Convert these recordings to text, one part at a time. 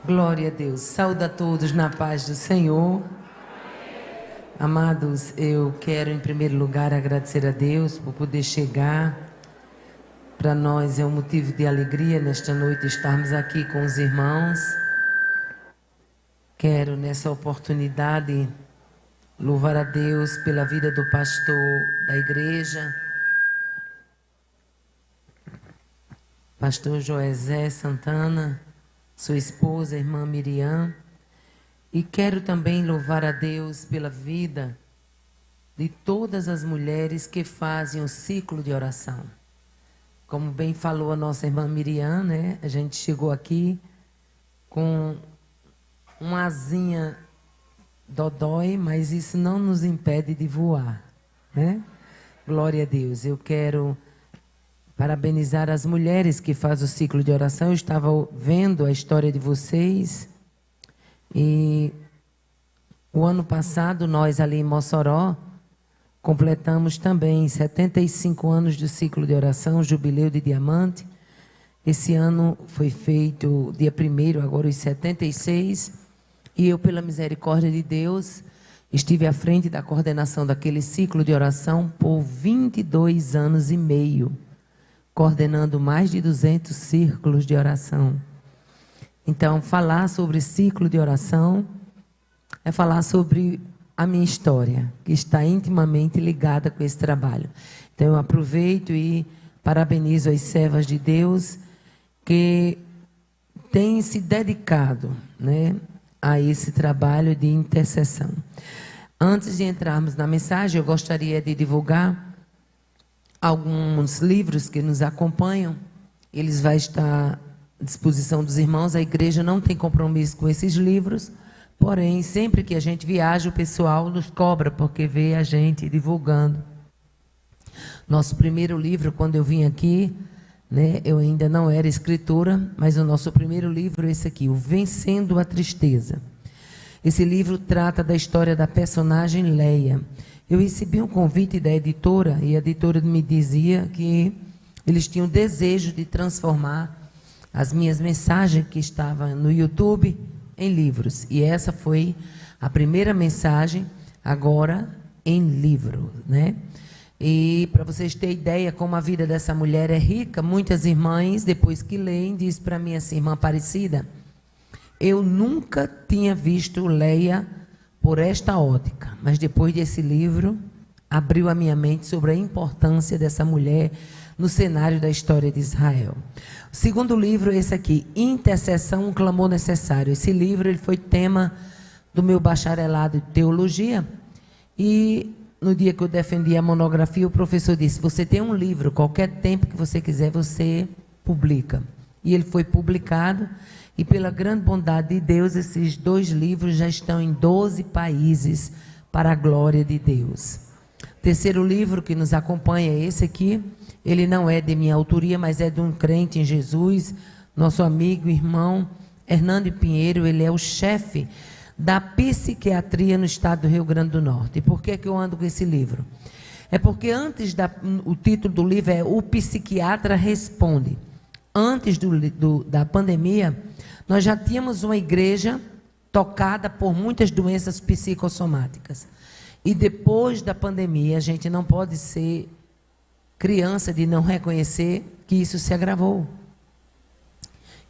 Glória a Deus. Saúde a todos na paz do Senhor. Amados, eu quero em primeiro lugar agradecer a Deus por poder chegar. Para nós é um motivo de alegria nesta noite estarmos aqui com os irmãos. Quero nessa oportunidade louvar a Deus pela vida do pastor da igreja, pastor Joesé Santana, sua esposa, a irmã Miriam. E quero também louvar a Deus pela vida de todas as mulheres que fazem o ciclo de oração. Como bem falou a nossa irmã Miriam, né? A gente chegou aqui com uma asinha dodói, mas isso não nos impede de voar, né? Glória a Deus. Eu quero parabenizar as mulheres que fazem o ciclo de oração. Eu estava vendo a história de vocês e o ano passado nós ali em Mossoró completamos também 75 anos do ciclo de oração, Jubileu de Diamante. Esse ano foi feito dia 1º, agora os 76, e eu, pela misericórdia de Deus, estive à frente da coordenação daquele ciclo de oração por 22 anos e meio, coordenando mais de 200 círculos de oração. Então, falar sobre ciclo de oração é falar sobre a minha história, que está intimamente ligada com esse trabalho. Então, eu aproveito e parabenizo as servas de Deus que têm se dedicado, né, a esse trabalho de intercessão. Antes de entrarmos na mensagem, eu gostaria de divulgar alguns livros que nos acompanham. Eles vão estar à disposição dos irmãos. A igreja não tem compromisso com esses livros, porém, sempre que a gente viaja, o pessoal nos cobra, porque vê a gente divulgando. Nosso primeiro livro, quando eu vim aqui, né, eu ainda não era escritora, mas o nosso primeiro livro é esse aqui, o Vencendo a Tristeza. Esse livro trata da história da personagem Leia. Eu recebi um convite da editora, e a editora me dizia que eles tinham desejo de transformar as minhas mensagens que estavam no YouTube em livros. E essa foi a primeira mensagem, agora em livro, né? E para vocês terem ideia como a vida dessa mulher é rica, muitas irmãs, depois que leem, diz para mim assim: irmã Aparecida, eu nunca tinha visto Leia por esta ótica, mas depois desse livro, abriu a minha mente sobre a importância dessa mulher no cenário da história de Israel. O segundo livro é esse aqui, Intercessão, um clamor necessário. Esse livro ele foi tema do meu bacharelado de teologia, e no dia que eu defendi a monografia, o professor disse: você tem um livro, qualquer tempo que você quiser, você publica. E ele foi publicado, e pela grande bondade de Deus, esses 2 livros já estão em 12 países, para a glória de Deus. O terceiro livro que nos acompanha é esse aqui. Ele não é de minha autoria, mas é de um crente em Jesus, nosso amigo, irmão, Hernando Pinheiro. Ele é o chefe da psiquiatria no estado do Rio Grande do Norte. E por que eu ando com esse livro? É porque o título do livro é O Psiquiatra Responde. Antes da pandemia, nós já tínhamos uma igreja tocada por muitas doenças psicossomáticas. E depois da pandemia, a gente não pode ser criança de não reconhecer que isso se agravou.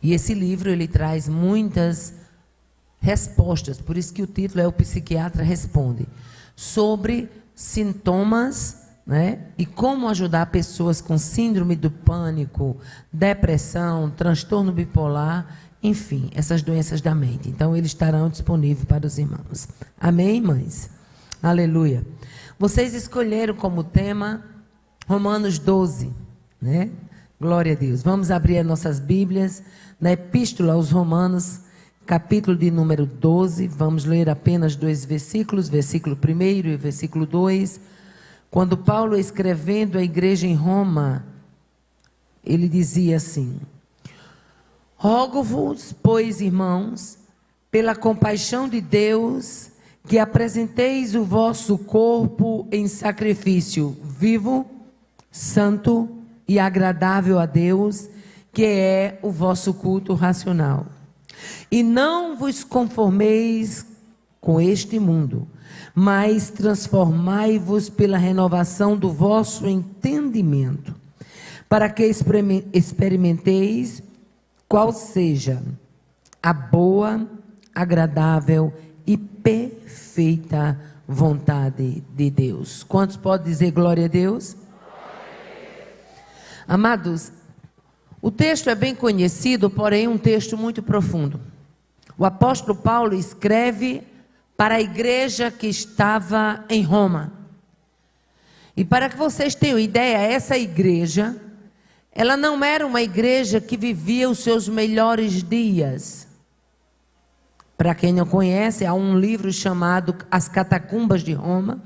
E esse livro, ele traz muitas respostas, por isso que o título é O Psiquiatra Responde, sobre sintomas, né, e como ajudar pessoas com síndrome do pânico, depressão, transtorno bipolar, enfim, essas doenças da mente. Então, eles estarão disponíveis para os irmãos. Amém, mães? Aleluia. Vocês escolheram como tema Romanos 12, né? Glória a Deus. Vamos abrir as nossas Bíblias na Epístola aos Romanos, capítulo de número 12. Vamos ler apenas 2 versículos, versículo 1 e versículo 2. Quando Paulo, escrevendo à igreja em Roma, ele dizia assim: rogo-vos, pois, irmãos, pela compaixão de Deus, que apresenteis o vosso corpo em sacrifício vivo, santo e agradável a Deus, que é o vosso culto racional. E não vos conformeis com este mundo, mas transformai-vos pela renovação do vosso entendimento, para que experimenteis qual seja a boa, agradável e perfeita vontade de Deus. Quantos podem dizer glória a Deus? Amados, o texto é bem conhecido, porém um texto muito profundo. O apóstolo Paulo escreve para a igreja que estava em Roma. E para que vocês tenham ideia, essa igreja, ela não era uma igreja que vivia os seus melhores dias. Para quem não conhece, há um livro chamado As Catacumbas de Roma.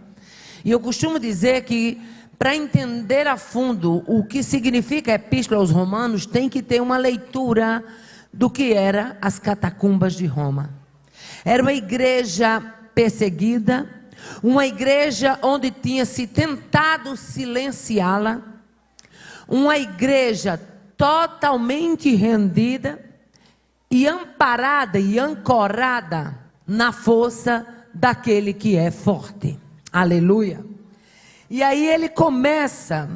E eu costumo dizer que, para entender a fundo o que significa a Epístola aos Romanos, tem que ter uma leitura do que era as Catacumbas de Roma. Era uma igreja perseguida, uma igreja onde tinha se tentado silenciá-la, uma igreja totalmente rendida e amparada e ancorada na força daquele que é forte. Aleluia. E aí ele começa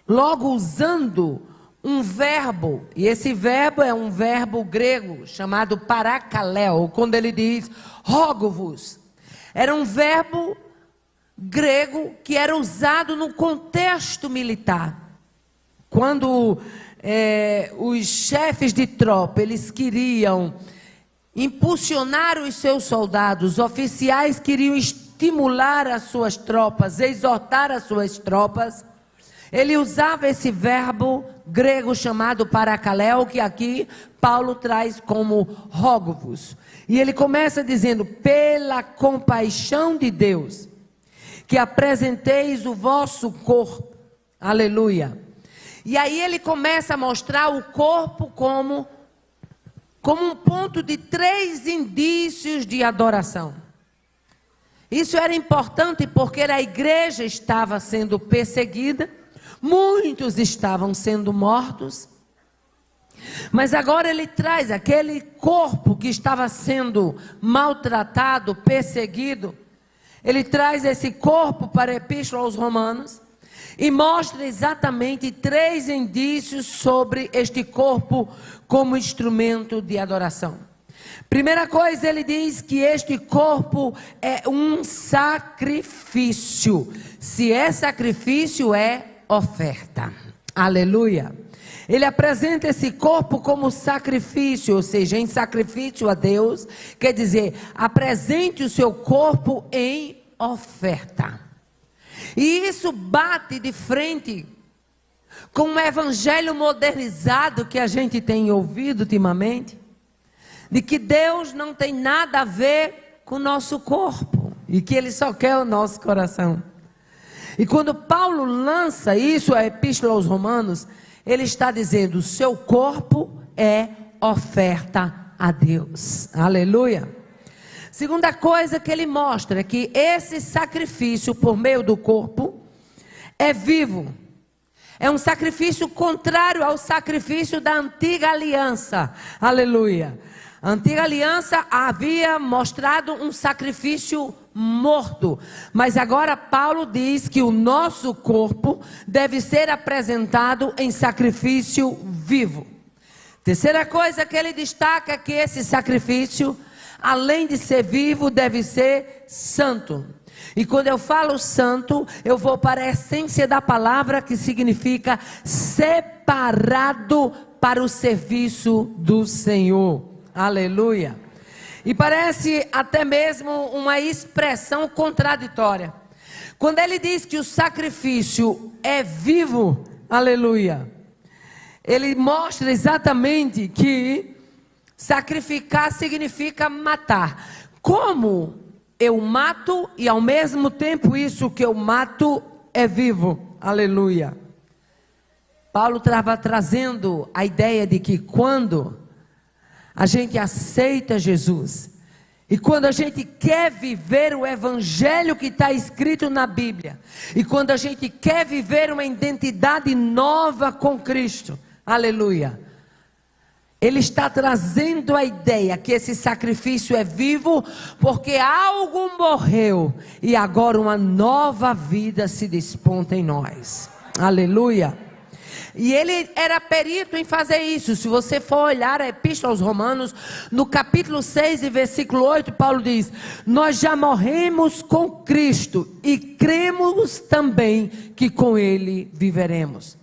logo usando um verbo, e esse verbo é um verbo grego chamado parakaleo, quando ele diz rogo-vos. Era um verbo grego que era usado no contexto militar. Quando os chefes de tropa, eles queriam impulsionar os seus soldados, os oficiais queriam estimular as suas tropas, exortar as suas tropas, ele usava esse verbo grego chamado parakaleo, que aqui Paulo traz como rogo-vos. E ele começa dizendo, pela compaixão de Deus, que apresenteis o vosso corpo. Aleluia. E aí ele começa a mostrar o corpo como um ponto de 3 indícios de adoração. Isso era importante porque a igreja estava sendo perseguida, muitos estavam sendo mortos, mas agora ele traz aquele corpo que estava sendo maltratado, perseguido, ele traz esse corpo para a Epístola aos Romanos e mostra exatamente 3 indícios sobre este corpo como instrumento de adoração. Primeira coisa, ele diz que este corpo é um sacrifício. Se é sacrifício, é oferta. Aleluia. Ele apresenta esse corpo como sacrifício, ou seja, em sacrifício a Deus, quer dizer, apresente o seu corpo em oferta. E isso bate de frente com o evangelho modernizado que a gente tem ouvido ultimamente, de que Deus não tem nada a ver com o nosso corpo, e que Ele só quer o nosso coração. E quando Paulo lança isso, a Epístola aos Romanos, ele está dizendo, o seu corpo é oferta a Deus. Aleluia. Segunda coisa que ele mostra é que esse sacrifício por meio do corpo é vivo. É um sacrifício contrário ao sacrifício da antiga aliança. Aleluia. A antiga aliança havia mostrado um sacrifício morto, mas agora Paulo diz que o nosso corpo deve ser apresentado em sacrifício vivo. Terceira coisa que ele destaca é que esse sacrifício, além de ser vivo, deve ser santo. E quando eu falo santo, eu vou para a essência da palavra, que significa separado para o serviço do Senhor. Aleluia. E parece até mesmo uma expressão contraditória. Quando ele diz que o sacrifício é vivo, aleluia, ele mostra exatamente que sacrificar significa matar. Como eu mato e ao mesmo tempo isso que eu mato é vivo, aleluia. Paulo estava trazendo a ideia de que quando a gente aceita Jesus, e quando a gente quer viver o evangelho que está escrito na Bíblia, e quando a gente quer viver uma identidade nova com Cristo, aleluia, Ele está trazendo a ideia que esse sacrifício é vivo, porque algo morreu e agora uma nova vida se desponta em nós. Aleluia. E ele era perito em fazer isso. Se você for olhar a Epístola aos Romanos, no capítulo 6 e versículo 8, Paulo diz: nós já morremos com Cristo e cremos também que com Ele viveremos.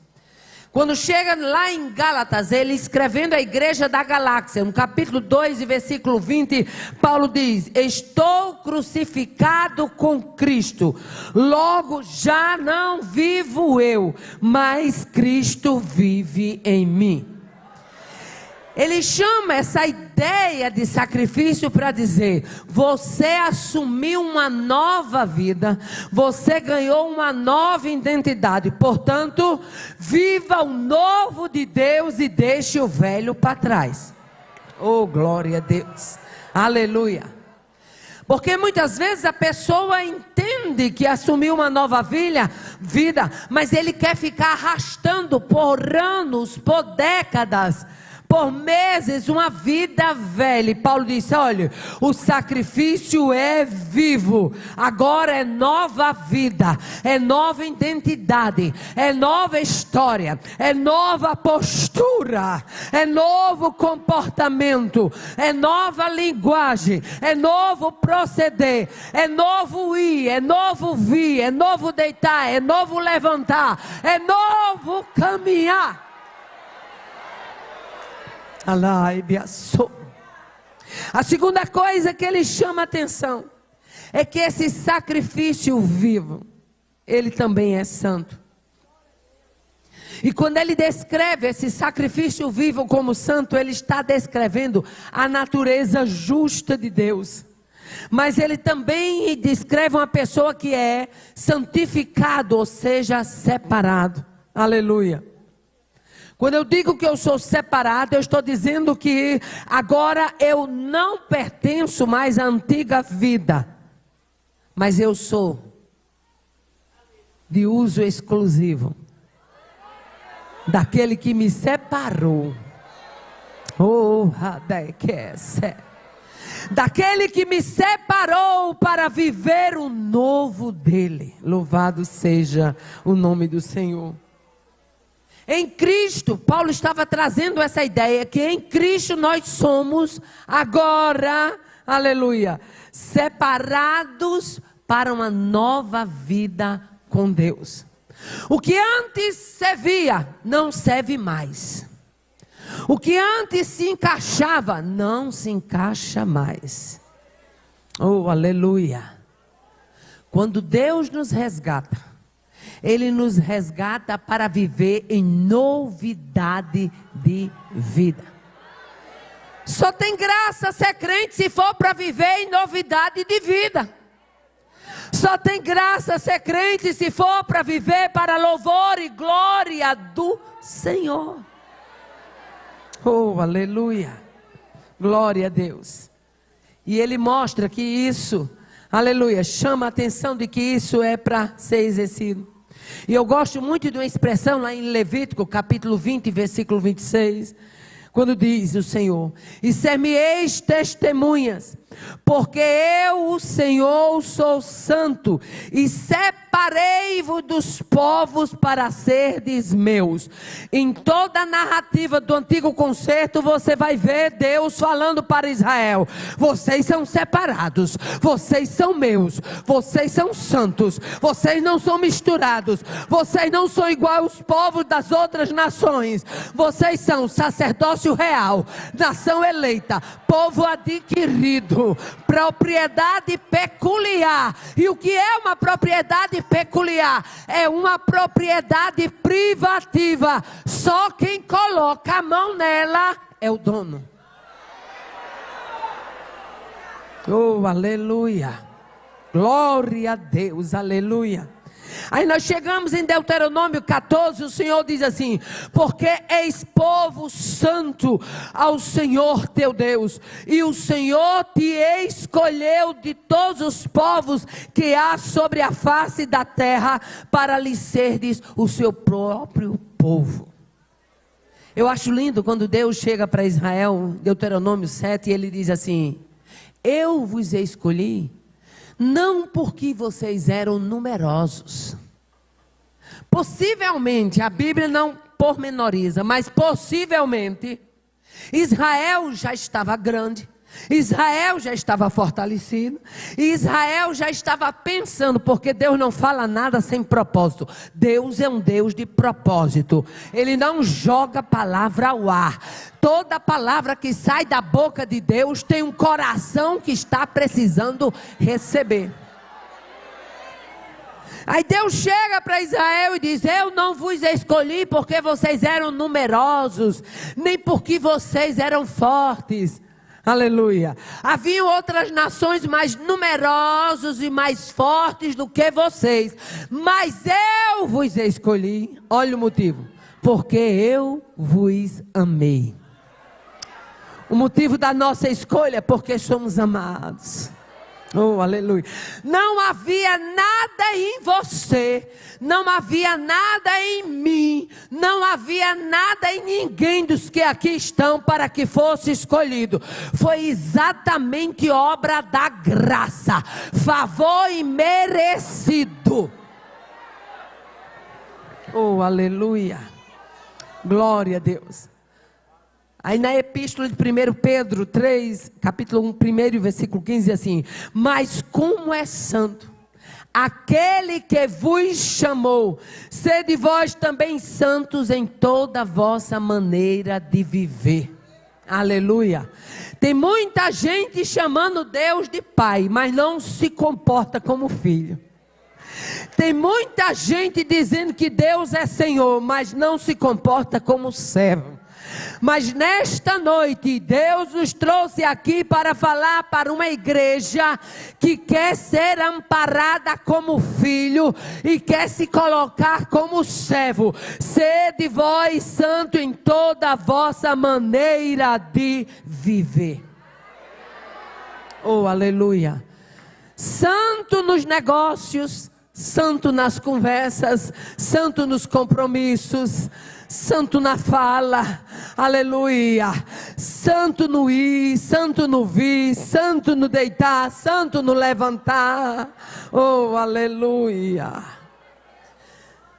Quando chega lá em Gálatas, ele escrevendo a igreja da galáxia, no capítulo 2 e versículo 20, Paulo diz: estou crucificado com Cristo, logo já não vivo eu, mas Cristo vive em mim. Ele chama essa ideia de sacrifício para dizer: você assumiu uma nova vida, você ganhou uma nova identidade, portanto, viva o novo de Deus e deixe o velho para trás. Oh, glória a Deus, aleluia. Porque muitas vezes a pessoa entende que assumiu uma nova vida, mas ele quer ficar arrastando por anos, por décadas, por meses, uma vida velha. E Paulo disse: olha, o sacrifício é vivo, agora é nova vida, é nova identidade, é nova história, é nova postura, é novo comportamento, é nova linguagem, é novo proceder, é novo ir, é novo vir, é novo deitar, é novo levantar, é novo caminhar. A segunda coisa que ele chama a atenção é que esse sacrifício vivo, ele também é santo. E quando ele descreve esse sacrifício vivo como santo, ele está descrevendo a natureza justa de Deus. Mas ele também descreve uma pessoa que é santificado, ou seja, separado. Aleluia. Quando eu digo que eu sou separado, eu estou dizendo que agora eu não pertenço mais à antiga vida, mas eu sou de uso exclusivo daquele que me separou. Daquele que me separou para viver o novo dele. Louvado seja o nome do Senhor. Em Cristo, Paulo estava trazendo essa ideia que em Cristo nós somos agora, aleluia, separados para uma nova vida com Deus. O que antes servia, não serve mais. O que antes se encaixava, não se encaixa mais. Oh, aleluia. Quando Deus nos resgata, Ele nos resgata para viver em novidade de vida. Só tem graça ser crente se for para viver em novidade de vida. Só tem graça ser crente se for para viver para louvor e glória do Senhor. Oh, aleluia. Glória a Deus. E ele mostra que isso, aleluia, chama a atenção de que isso é para ser exercido. E eu gosto muito de uma expressão lá em Levítico, capítulo 20, versículo 26, quando diz o Senhor: e ser-me-eis testemunhas, porque eu, o Senhor, sou santo, e separei-vos dos povos para serdes meus. Em toda a narrativa do Antigo Concerto, você vai ver Deus falando para Israel: vocês são separados, vocês são meus, vocês são santos, vocês não são misturados, vocês não são igual aos povos das outras nações, vocês são sacerdócio real, nação eleita, povo adquirido, propriedade peculiar. E o que é uma propriedade peculiar? É uma propriedade privativa. Só quem coloca a mão nela é o dono. Oh, aleluia. Glória a Deus, aleluia. Aí nós chegamos em Deuteronômio 14, o Senhor diz assim: porque és povo santo ao Senhor teu Deus, e o Senhor te escolheu de todos os povos que há sobre a face da terra, para lhe serdes o seu próprio povo. Eu acho lindo quando Deus chega para Israel, Deuteronômio 7, e ele diz assim: eu vos escolhi, não porque vocês eram numerosos. Possivelmente, a Bíblia não pormenoriza, mas possivelmente, Israel já estava grande, Israel já estava fortalecido, e Israel já estava pensando, porque Deus não fala nada sem propósito. Deus é um Deus de propósito, Ele não joga palavra ao ar. Toda palavra que sai da boca de Deus tem um coração que está precisando receber. Aí Deus chega para Israel e diz: eu não vos escolhi porque vocês eram numerosos, nem porque vocês eram fortes. Aleluia. Haviam outras nações mais numerosos e mais fortes do que vocês, mas eu vos escolhi. Olha o motivo: porque eu vos amei. O motivo da nossa escolha é porque somos amados. Oh, aleluia. Não havia nada em você, não havia nada em mim, não havia nada em ninguém dos que aqui estão para que fosse escolhido. Foi exatamente obra da graça, favor imerecido. Oh, aleluia. Glória a Deus. Aí na epístola de 1 Pedro 3, capítulo 1, primeiro versículo 15, assim: mas como é santo aquele que vos chamou, sede vós também santos em toda a vossa maneira de viver. Aleluia. Tem muita gente chamando Deus de pai, mas não se comporta como filho. Tem muita gente dizendo que Deus é Senhor, mas não se comporta como servo. Mas nesta noite, Deus nos trouxe aqui para falar para uma igreja que quer ser amparada como filho e quer se colocar como servo. Sede vós santo em toda a vossa maneira de viver. Oh, aleluia. Santo nos negócios, santo nas conversas, santo nos compromissos, santo na fala, aleluia, santo no ir, santo no vir, santo no deitar, santo no levantar, oh, aleluia.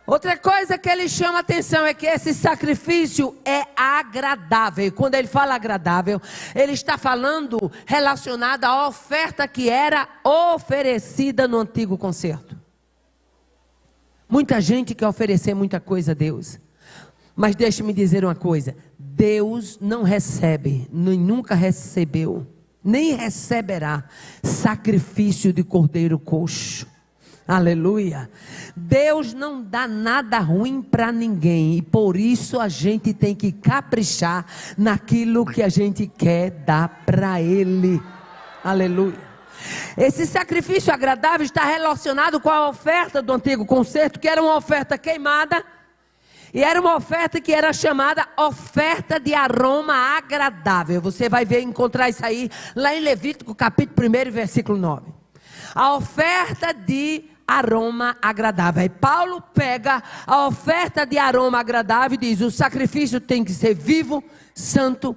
Outra coisa que ele chama atenção é que esse sacrifício é agradável. Quando ele fala agradável, ele está falando relacionado à oferta que era oferecida no antigo concerto. Muita gente quer oferecer muita coisa a Deus. Mas deixe-me dizer uma coisa: Deus não recebe, nem nunca recebeu, nem receberá sacrifício de cordeiro coxo. Aleluia. Deus não dá nada ruim para ninguém, e por isso a gente tem que caprichar naquilo que a gente quer dar para Ele. Aleluia. Esse sacrifício agradável está relacionado com a oferta do antigo concerto, que era uma oferta queimada. E era uma oferta que era chamada oferta de aroma agradável. Você vai ver, encontrar isso aí lá em Levítico capítulo 1, versículo 9. A oferta de aroma agradável. Aí Paulo pega a oferta de aroma agradável e diz: o sacrifício tem que ser vivo, santo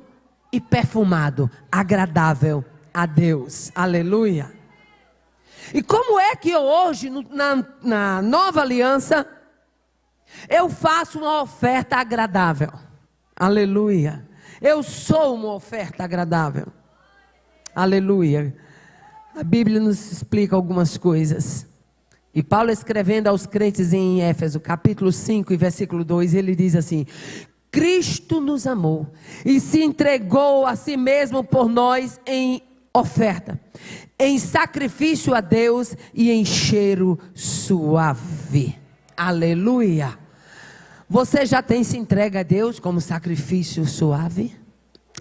e perfumado, agradável a Deus. Aleluia. E como é que eu hoje, na nova aliança, eu faço uma oferta agradável? Aleluia. Eu sou uma oferta agradável. Aleluia. A Bíblia nos explica algumas coisas. E Paulo, escrevendo aos crentes em Éfeso, capítulo 5 e versículo 2, ele diz assim: Cristo nos amou e se entregou a si mesmo por nós em oferta, em sacrifício a Deus e em cheiro suave. Aleluia. Você já tem se entregue a Deus como sacrifício suave?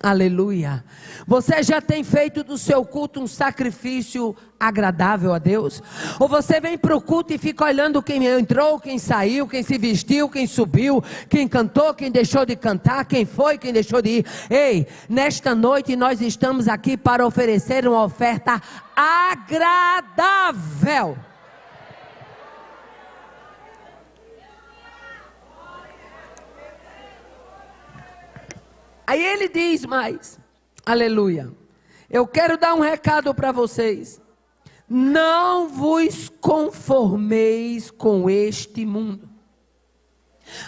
Aleluia. Você já tem feito do seu culto um sacrifício agradável a Deus? Ou você vem para o culto e fica olhando quem entrou, quem saiu, quem se vestiu, quem subiu, quem cantou, quem deixou de cantar, quem foi, quem deixou de ir? Ei, nesta noite nós estamos aqui para oferecer uma oferta agradável. Aí ele diz mais, aleluia, eu quero dar um recado para vocês. Não vos conformeis com este mundo.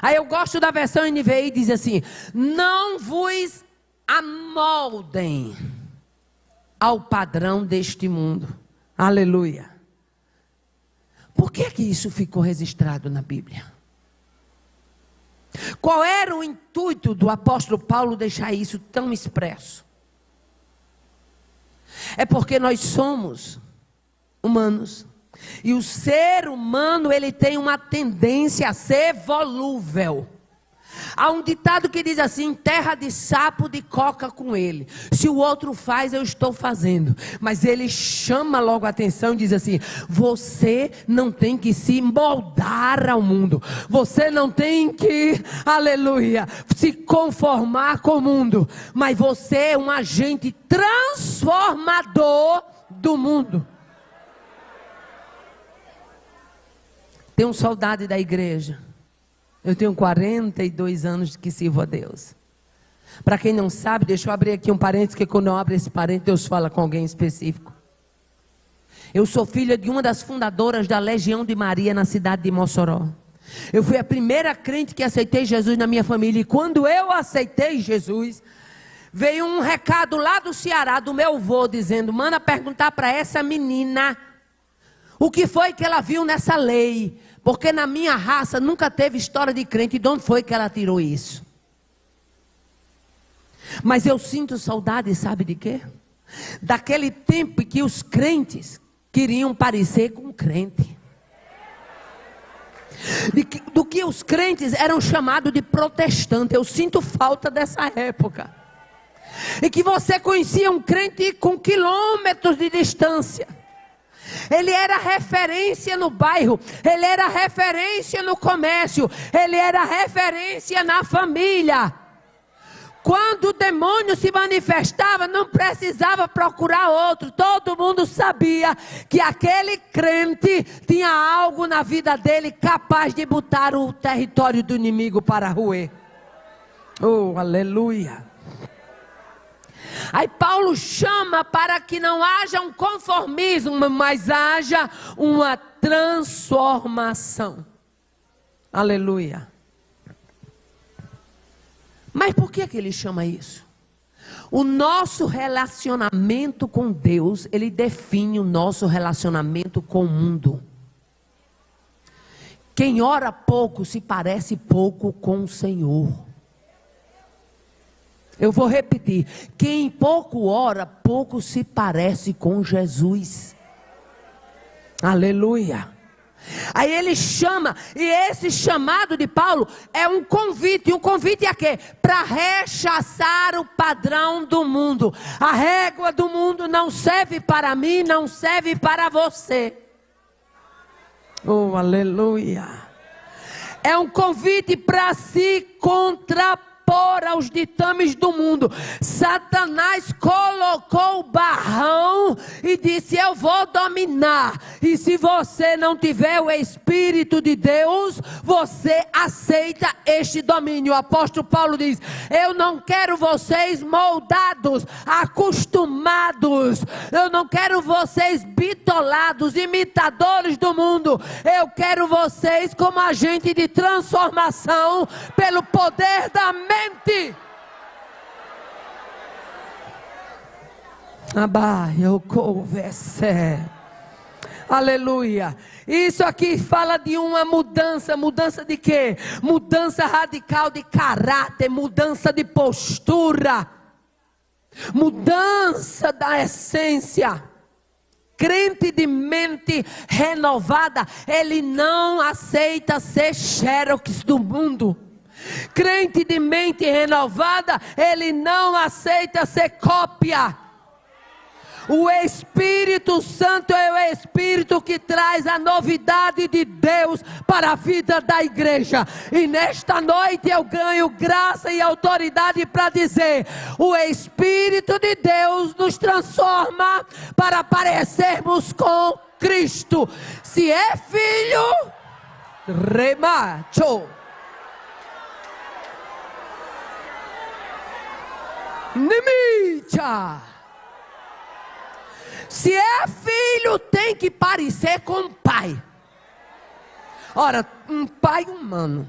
Aí eu gosto da versão NVI, diz assim, não vos amoldem ao padrão deste mundo. Aleluia. Por que isso ficou registrado na Bíblia? Qual era o intuito do apóstolo Paulo deixar isso tão expresso? É porque nós somos humanos. E o ser humano, ele tem uma tendência a ser volúvel. Há um ditado que diz assim, terra de sapo de coca com ele. Se o outro faz, eu estou fazendo. Mas ele chama logo a atenção e diz assim, você não tem que se moldar ao mundo. Você não tem que, aleluia, se conformar com o mundo. Mas você é um agente transformador do mundo. Tenho saudade da igreja. Eu tenho 42 anos que sirvo a Deus. Para quem não sabe, deixa eu abrir aqui um parênteses, que quando eu abro esse parênteses, Deus fala com alguém específico. Eu sou filha de uma das fundadoras da Legião de Maria na cidade de Mossoró. Eu fui a primeira crente que aceitei Jesus na minha família. E quando eu aceitei Jesus, veio um recado lá do Ceará, do meu avô, dizendo, manda perguntar para essa menina o que foi que ela viu nessa lei. Porque na minha raça nunca teve história de crente. E de onde foi que ela tirou isso? Mas eu sinto saudade, sabe de quê? Daquele tempo em que os crentes queriam parecer com crente. Do que os crentes eram chamados de protestantes. Eu sinto falta dessa época. E que você conhecia um crente com quilômetros de distância. Ele era referência no bairro, ele era referência no comércio, ele era referência na família. Quando o demônio se manifestava, não precisava procurar outro. Todo mundo sabia que aquele crente tinha algo na vida dele capaz de botar o território do inimigo para roer. Oh, aleluia. Aí Paulo chama para que não haja um conformismo, mas haja uma transformação. Aleluia. Mas por que ele chama isso? O nosso relacionamento com Deus, ele define o nosso relacionamento com o mundo. Quem ora pouco se parece pouco com o Senhor. Eu vou repetir, quem pouco ora, pouco se parece com Jesus. Aleluia. Aí ele chama, e esse chamado de Paulo é um convite a quê? Para rechaçar o padrão do mundo. A régua do mundo não serve para mim, não serve para você. Oh, aleluia. É um convite para se contrapor aos ditames do mundo. Satanás colocou o barrão e disse, eu vou dominar. E se você não tiver o Espírito de Deus, você aceita este domínio. O apóstolo Paulo diz, eu não quero vocês moldados, acostumados. Eu não quero vocês bitolados, imitadores do mundo. Eu quero vocês como agente de transformação pelo poder da mente. Aleluia. Isso aqui fala de uma mudança. Mudança de quê? Mudança radical de caráter, mudança de postura, mudança da essência. Crente de mente renovada, ele não aceita ser xerox do mundo. Crente de mente renovada, ele não aceita ser cópia. O Espírito Santo é o Espírito que traz a novidade de Deus para a vida da igreja. E nesta noite eu ganho graça e autoridade para dizer: o Espírito de Deus nos transforma para parecermos com Cristo. Se é filho, remacho. Nimítia. Se é filho, tem que parecer com o pai. Ora, um pai humano,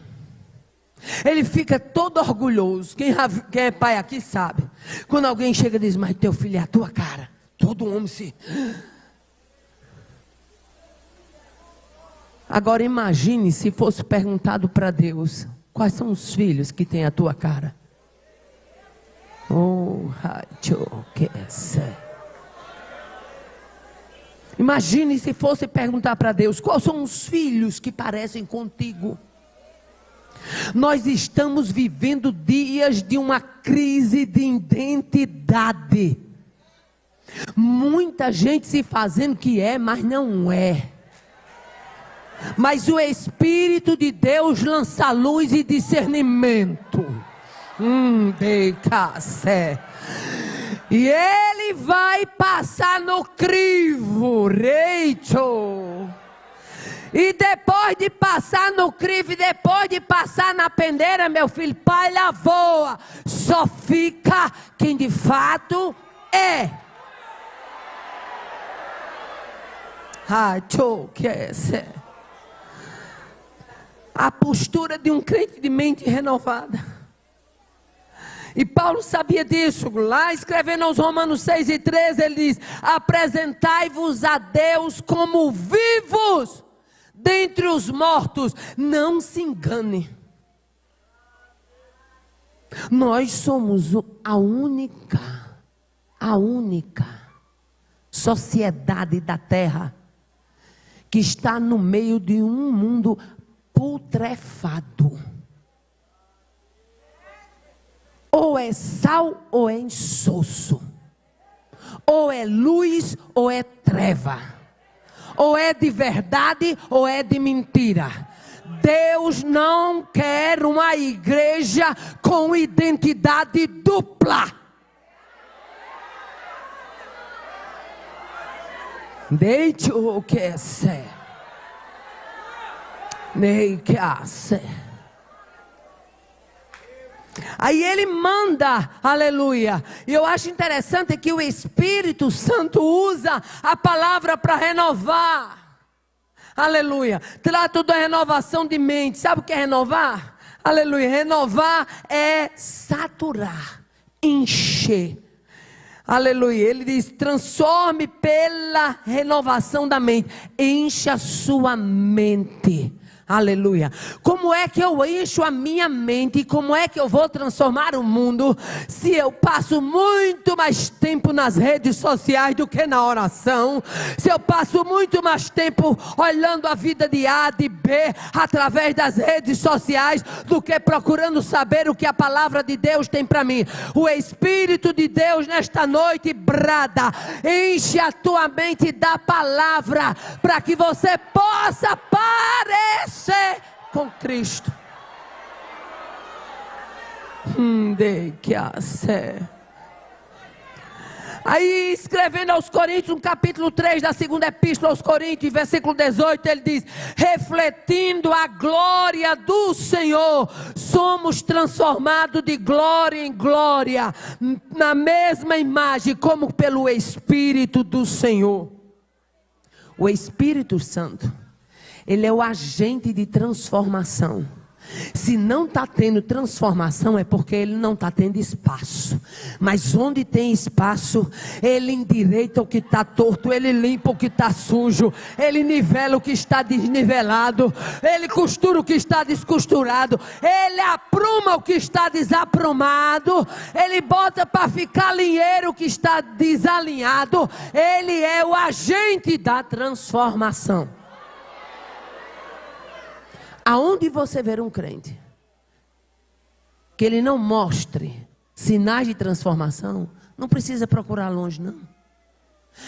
ele fica todo orgulhoso. Quem é pai aqui sabe. Quando alguém chega e diz, mas teu filho é a tua cara. Todo homem se... Agora imagine se fosse perguntado para Deus, quais são os filhos que têm a tua cara? Oh, que é. Imagine se fosse perguntar para Deus, quais são os filhos que parecem contigo? Nós estamos vivendo dias de uma crise de identidade. Muita gente se fazendo que é, mas não é. Mas o Espírito de Deus lança luz e discernimento. E ele vai passar no crivo, Rachel. E depois de passar no crivo, e depois de passar na pendeira, meu filho, pai lavoa. Só fica quem de fato é. A postura de um crente de mente renovada. E Paulo sabia disso. Lá escrevendo aos Romanos 6:13, ele diz: apresentai-vos a Deus como vivos dentre os mortos. Não se engane. Nós somos a única sociedade da terra que está no meio de um mundo putrefado. Ou é sal ou é insosso. Ou é luz ou é treva. Ou é de verdade ou é de mentira. Deus não quer uma igreja com identidade dupla. Deite o que é ser. Nem que é ser. Aí ele manda, aleluia. E eu acho interessante que o Espírito Santo usa a palavra para renovar. Aleluia. Trata da renovação de mente. Sabe o que é renovar? Aleluia. Renovar é saturar, encher. Aleluia. Ele diz: transforme pela renovação da mente. Encha a sua mente. Aleluia. Como é que eu encho a minha mente? Como é que eu vou transformar o mundo? Se eu passo muito mais tempo nas redes sociais do que na oração. Se eu passo muito mais tempo olhando a vida de A, de B, através das redes sociais, do que procurando saber o que a palavra de Deus tem para mim. O Espírito de Deus nesta noite brada: enche a tua mente da palavra, para que você possa parecer com Cristo. Aí escrevendo aos Coríntios, no capítulo 3 da segunda epístola aos Coríntios, versículo 18, ele diz: refletindo a glória do Senhor, somos transformados de glória em glória, na mesma imagem, como pelo Espírito do Senhor. O Espírito Santo, ele é o agente de transformação. Se não está tendo transformação, é porque ele não está tendo espaço. Mas onde tem espaço, ele endireita o que está torto, ele limpa o que está sujo, ele nivela o que está desnivelado, ele costura o que está descosturado, ele apruma o que está desaprumado, ele bota para ficar alinheiro o que está desalinhado. Ele é o agente da transformação. Aonde você ver um crente que ele não mostre sinais de transformação, não precisa procurar longe, não.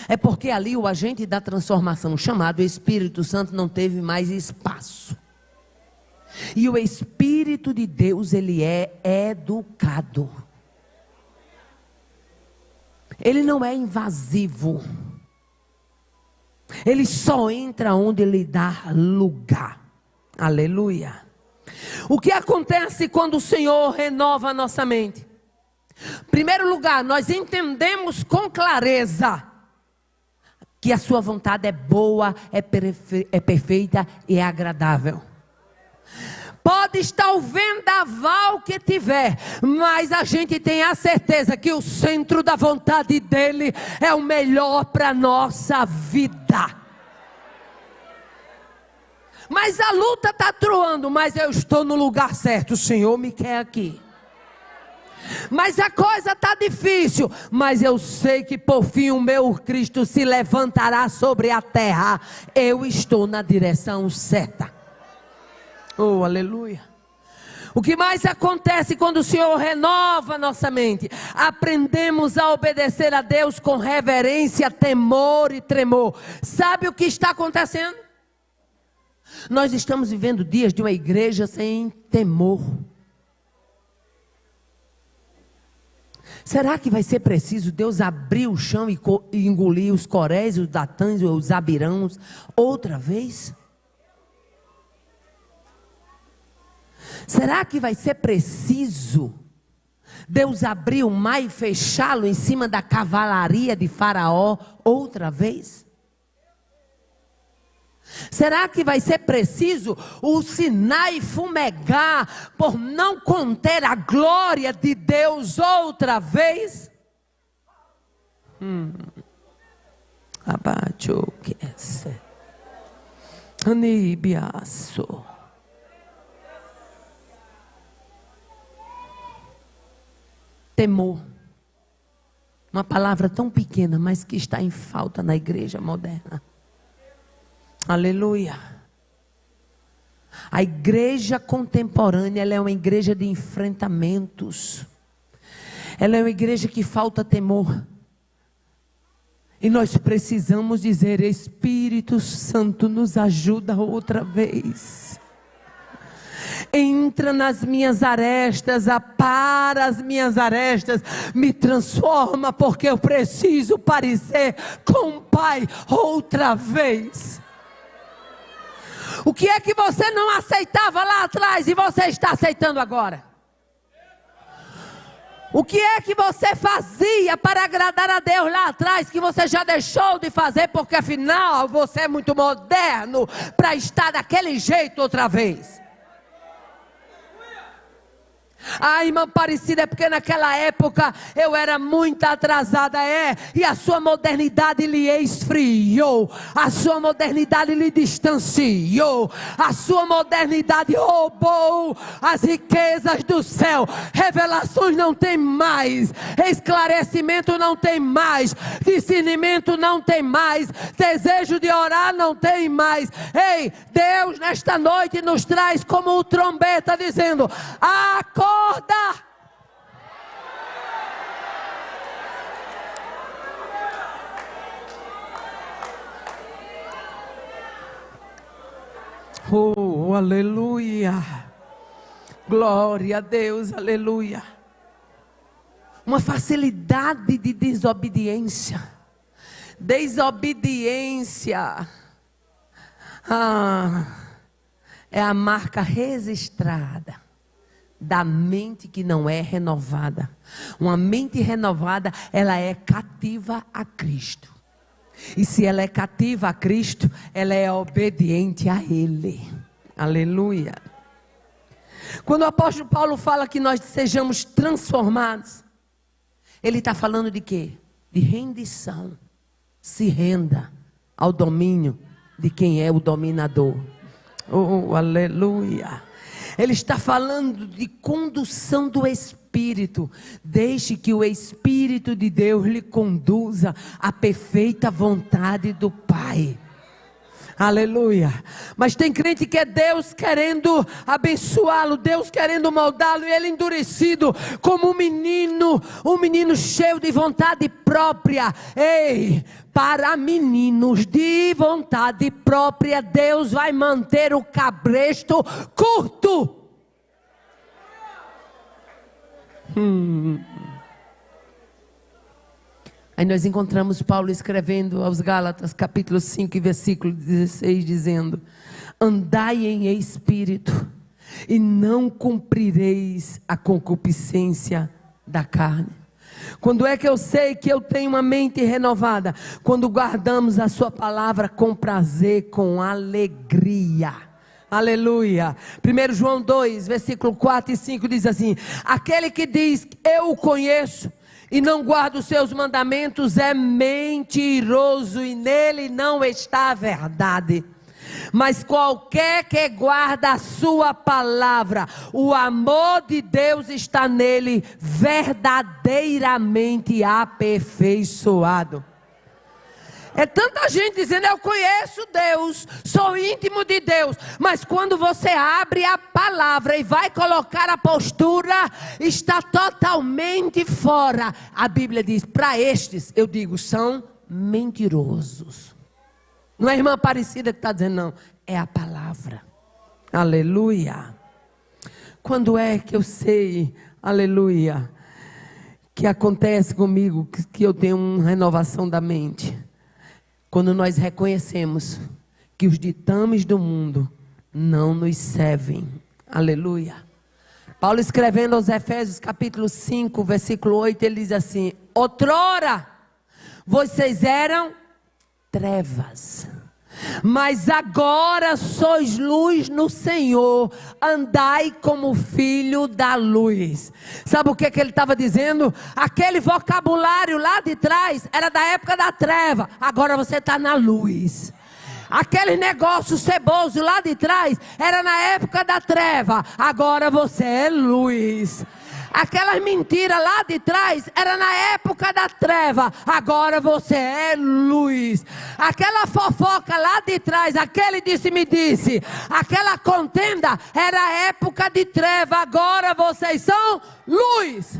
É porque ali o agente da transformação, chamado Espírito Santo, não teve mais espaço. E o Espírito de Deus, ele é educado. Ele não é invasivo. Ele só entra onde ele dá lugar. Aleluia. O que acontece quando o Senhor renova a nossa mente? Em primeiro lugar, nós entendemos com clareza que a sua vontade é boa, é perfeita e é agradável. Pode estar o vendaval que tiver, mas a gente tem a certeza que o centro da vontade dele é o melhor para a nossa vida. Mas a luta está troando, mas eu estou no lugar certo, o Senhor me quer aqui. Mas a coisa está difícil, mas eu sei que por fim o meu Cristo se levantará sobre a terra. Eu estou na direção certa. Oh, aleluia. O que mais acontece quando o Senhor renova nossa mente? Aprendemos a obedecer a Deus com reverência, temor e tremor. Sabe o que está acontecendo? Nós estamos vivendo dias de uma igreja sem temor. Será que vai ser preciso Deus abrir o chão e engolir os coréis, os datãs, os abirãos outra vez? Será que vai ser preciso Deus abrir o mar e fechá-lo em cima da cavalaria de Faraó outra vez? Será que vai ser preciso o Sinai fumegar por não conter a glória de Deus outra vez? Abaixo que esse anibiaço. Temor. Uma palavra tão pequena, mas que está em falta na igreja moderna. Aleluia. A igreja contemporânea, ela é uma igreja de enfrentamentos. Ela é uma igreja que falta temor. E nós precisamos dizer: Espírito Santo, nos ajuda outra vez. Entra nas minhas arestas, apara as minhas arestas, me transforma, porque eu preciso parecer com o Pai outra vez. O que é que você não aceitava lá atrás e você está aceitando agora? O que é que você fazia para agradar a Deus lá atrás, que você já deixou de fazer, porque afinal você é muito moderno para estar daquele jeito outra vez? Ah, irmã Aparecida, é porque naquela época eu era muito atrasada, e a sua modernidade lhe esfriou, a sua modernidade lhe distanciou, a sua modernidade roubou as riquezas do céu. Revelações não tem mais, esclarecimento não tem mais, discernimento não tem mais, desejo de orar não tem mais. Ei, Deus nesta noite nos traz como o trombeta dizendo: acorda! Oh, aleluia. Glória a Deus, aleluia. Uma facilidade de desobediência. Desobediência. É a marca registrada da mente que não é renovada. Uma mente renovada, ela é cativa a Cristo. E se ela é cativa a Cristo, ela é obediente a Ele. Aleluia. Quando o apóstolo Paulo fala que nós sejamos transformados, ele está falando de quê? De rendição. Se renda ao domínio de quem é o dominador. Oh, aleluia. Ele está falando de condução do Espírito. Deixe que o Espírito de Deus lhe conduza à perfeita vontade do Pai. Aleluia. Mas tem crente que é Deus querendo abençoá-lo, Deus querendo moldá-lo, e ele endurecido como um menino cheio de vontade própria. Ei, para meninos de vontade própria, Deus vai manter o cabresto curto. Aí nós encontramos Paulo escrevendo aos Gálatas, capítulo 5, versículo 16, dizendo: andai em espírito, e não cumprireis a concupiscência da carne. Quando é que eu sei que eu tenho uma mente renovada? Quando guardamos a sua palavra com prazer, com alegria. Aleluia. 1 João 2, versículo 4 e 5 diz assim: aquele que diz eu o conheço e não guarda os seus mandamentos é mentiroso e nele não está a verdade. Mas qualquer que guarda a sua palavra, o amor de Deus está nele verdadeiramente aperfeiçoado. É tanta gente dizendo eu conheço Deus, sou íntimo de Deus, mas quando você abre a palavra e vai colocar a postura, está totalmente fora. A Bíblia diz, para estes, eu digo, são mentirosos. Não é a irmã Aparecida que está dizendo, não. É a palavra. Aleluia. Quando é que eu sei, aleluia, que acontece comigo, que eu tenho uma renovação da mente? Quando nós reconhecemos que os ditames do mundo não nos servem. Aleluia. Paulo escrevendo aos Efésios capítulo 5, versículo 8, ele diz assim: outrora vocês eram trevas, mas agora sois luz no Senhor, andai como filho da luz. Sabe o que ele estava dizendo? Aquele vocabulário lá de trás era da época da treva, agora você está na luz. Aquele negócio ceboso lá de trás era na época da treva, agora você é luz. Aquelas mentiras lá de trás era na época da treva, agora você é luz. Aquela fofoca lá de trás, aquele disse-me disse, aquela contenda era a época de treva, agora vocês são luz.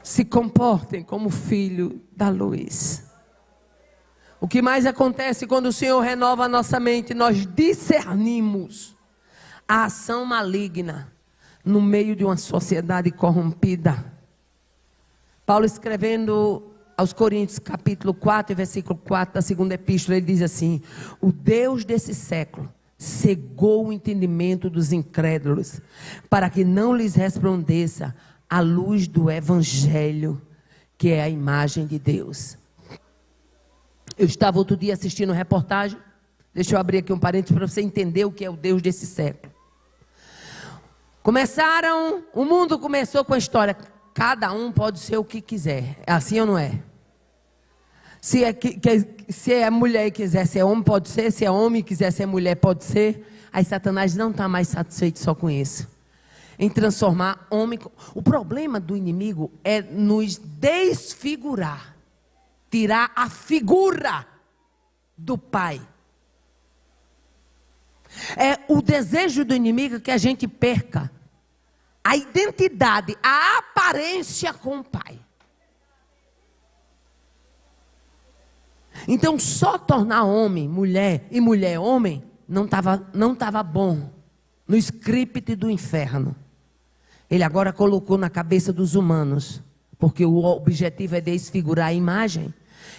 Se comportem como filho da luz. O que mais acontece quando o Senhor renova a nossa mente? Nós discernimos a ação maligna no meio de uma sociedade corrompida. Paulo escrevendo aos Coríntios capítulo 4 versículo 4 da segunda epístola, ele diz assim: o Deus desse século cegou o entendimento dos incrédulos, para que não lhes resplandeça a luz do evangelho, que é a imagem de Deus. Eu estava outro dia assistindo uma reportagem, deixa eu abrir aqui um parênteses para você entender o que é o Deus desse século. O mundo começou com a história, cada um pode ser o que quiser, é assim ou não é? Se é mulher e quiser ser homem, pode ser, se é homem e quiser ser mulher, pode ser. Aí Satanás não está mais satisfeito só com isso, em transformar homem. O problema do inimigo é nos desfigurar, tirar a figura do Pai. É o desejo do inimigo que a gente perca a identidade, a aparência com o Pai. Então só tornar homem, mulher e mulher homem não estava bom no script do inferno. Ele agora colocou na cabeça dos humanos, porque o objetivo é desfigurar a imagem.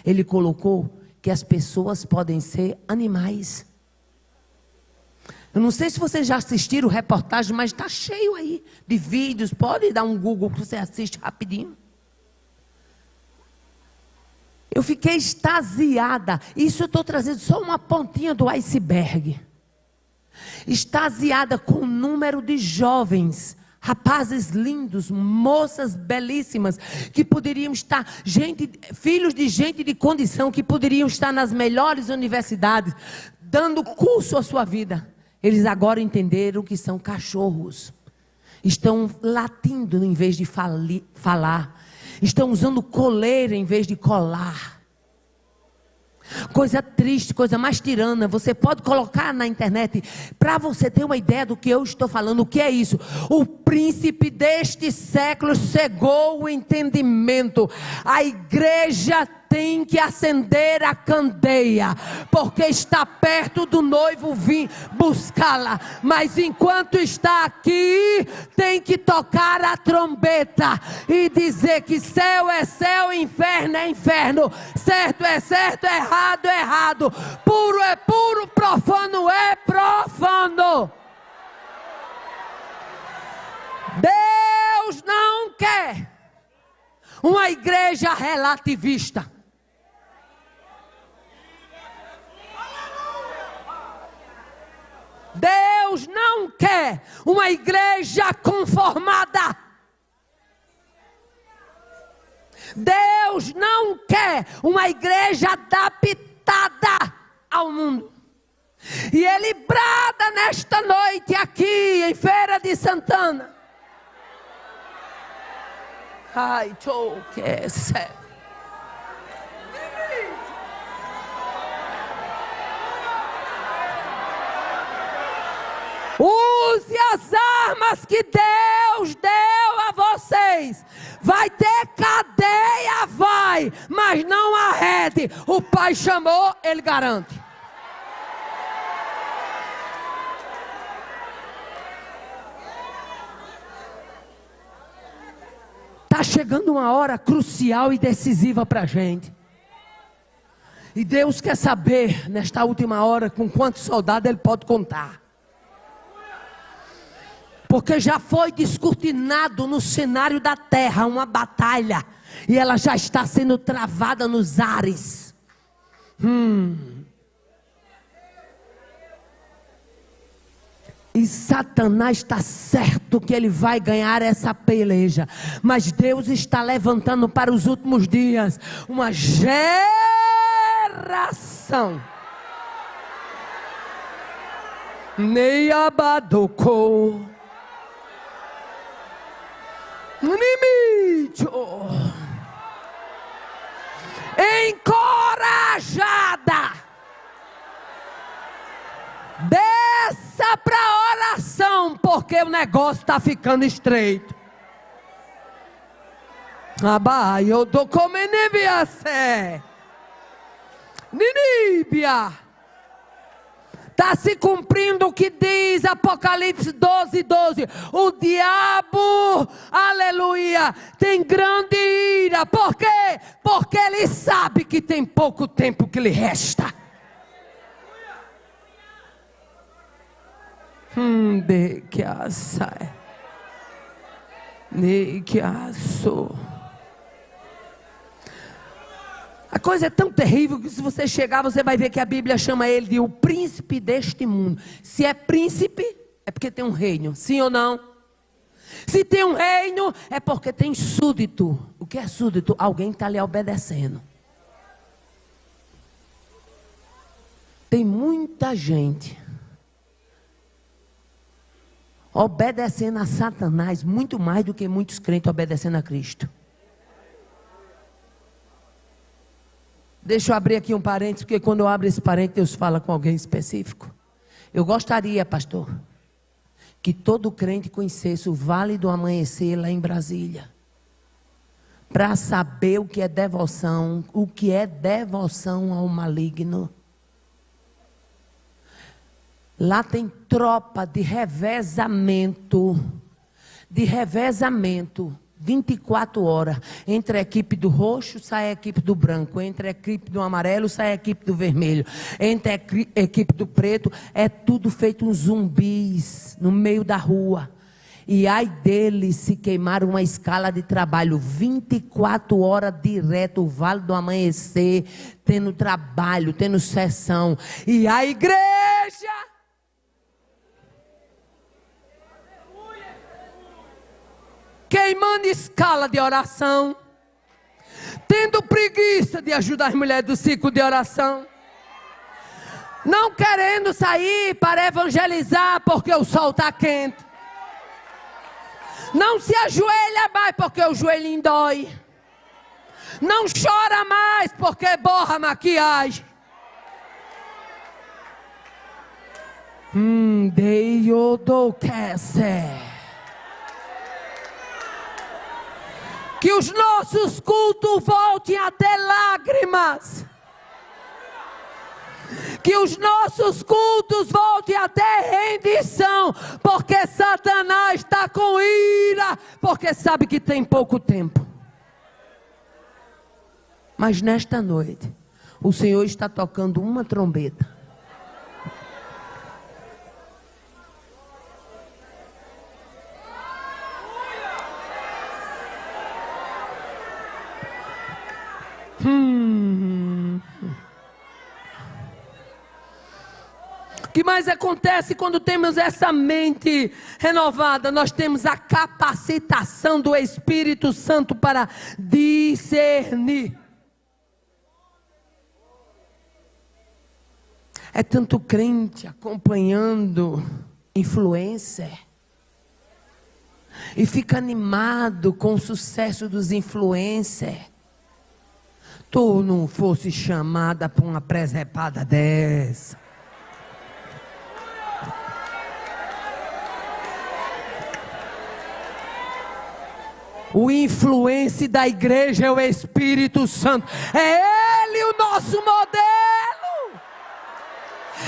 Ele colocou que as pessoas podem ser animais. Eu não sei se vocês já assistiram reportagem, mas está cheio aí de vídeos. Pode dar um Google que você assiste rapidinho. Eu fiquei extasiada. Isso eu estou trazendo só uma pontinha do iceberg. Extasiada com o número de jovens, rapazes lindos, moças belíssimas, que poderiam estar, filhos de gente de condição, que poderiam estar nas melhores universidades, dando curso à sua vida. Eles agora entenderam que são cachorros. Estão latindo em vez de falar. Estão usando coleira em vez de colar. Coisa triste, coisa mais tirana. Você pode colocar na internet para você ter uma ideia do que eu estou falando. O que é isso? O príncipe deste século cegou o entendimento. A igreja tem que acender a candeia, porque está perto do noivo vir buscá-la. Mas enquanto está aqui, tem que tocar a trombeta e dizer que céu é céu, inferno é inferno, certo é certo, errado é errado, puro é puro, profano é profano. Deus não quer uma igreja relativista. Deus não quer uma igreja conformada. Deus não quer uma igreja adaptada ao mundo. E Ele brada nesta noite aqui em Feira de Santana. Ai, que é sério. Use as armas que Deus deu a vocês. Vai ter cadeia, vai, mas não arrede. O Pai chamou, Ele garante. Está chegando uma hora crucial e decisiva para a gente. E Deus quer saber, nesta última hora, com quantos soldados Ele pode contar. Porque já foi descortinado no cenário da terra uma batalha. E ela já está sendo travada nos ares. E Satanás está certo que ele vai ganhar essa peleja. Mas Deus está levantando para os últimos dias uma geração. Neiabadocou. Encorajada. Desça para a oração, porque o negócio está ficando estreito. Abai, eu tô comendo Níbia. Está se cumprindo o que diz Apocalipse 12:12. O diabo, aleluia, tem grande ira. Por quê? Porque ele sabe que tem pouco tempo que lhe resta. De que assai. De que assou. A coisa é tão terrível que se você chegar, você vai ver que a Bíblia chama ele de o príncipe deste mundo. Se é príncipe, é porque tem um reino. Sim ou não? Se tem um reino, é porque tem súdito. O que é súdito? Alguém está lhe obedecendo. Tem muita gente obedecendo a Satanás muito mais do que muitos crentes obedecendo a Cristo. Deixa eu abrir aqui um parênteses, porque quando eu abro esse parênteses, Deus fala com alguém específico. Eu gostaria, pastor, que todo crente conhecesse o Vale do Amanhecer lá em Brasília, para saber o que é devoção ao maligno. Lá tem tropa de revezamento, 24 horas. Entre a equipe do roxo, sai a equipe do branco. Entre a equipe do amarelo, sai a equipe do vermelho. Entre a equipe do preto, é tudo feito uns zumbis no meio da rua. E ai deles se queimaram uma escala de trabalho, 24 horas direto, o Vale do Amanhecer, tendo trabalho, tendo sessão. E a igreja... queimando escala de oração, tendo preguiça de ajudar as mulheres do ciclo de oração, não querendo sair para evangelizar porque o sol está quente, não se ajoelha mais porque o joelhinho dói, não chora mais porque borra a maquiagem. Deio do que ser. Que os nossos cultos voltem a ter lágrimas. Que os nossos cultos voltem a ter rendição. Porque Satanás está com ira. Porque sabe que tem pouco tempo. Mas nesta noite, o Senhor está tocando uma trombeta. O que mais acontece quando temos essa mente renovada? Nós temos a capacitação do Espírito Santo para discernir. É tanto crente acompanhando influencer e fica animado com o sucesso dos influencers. Tu não fosse chamada para uma presepada dessa. O influência da igreja é o Espírito Santo. É Ele o nosso modelo.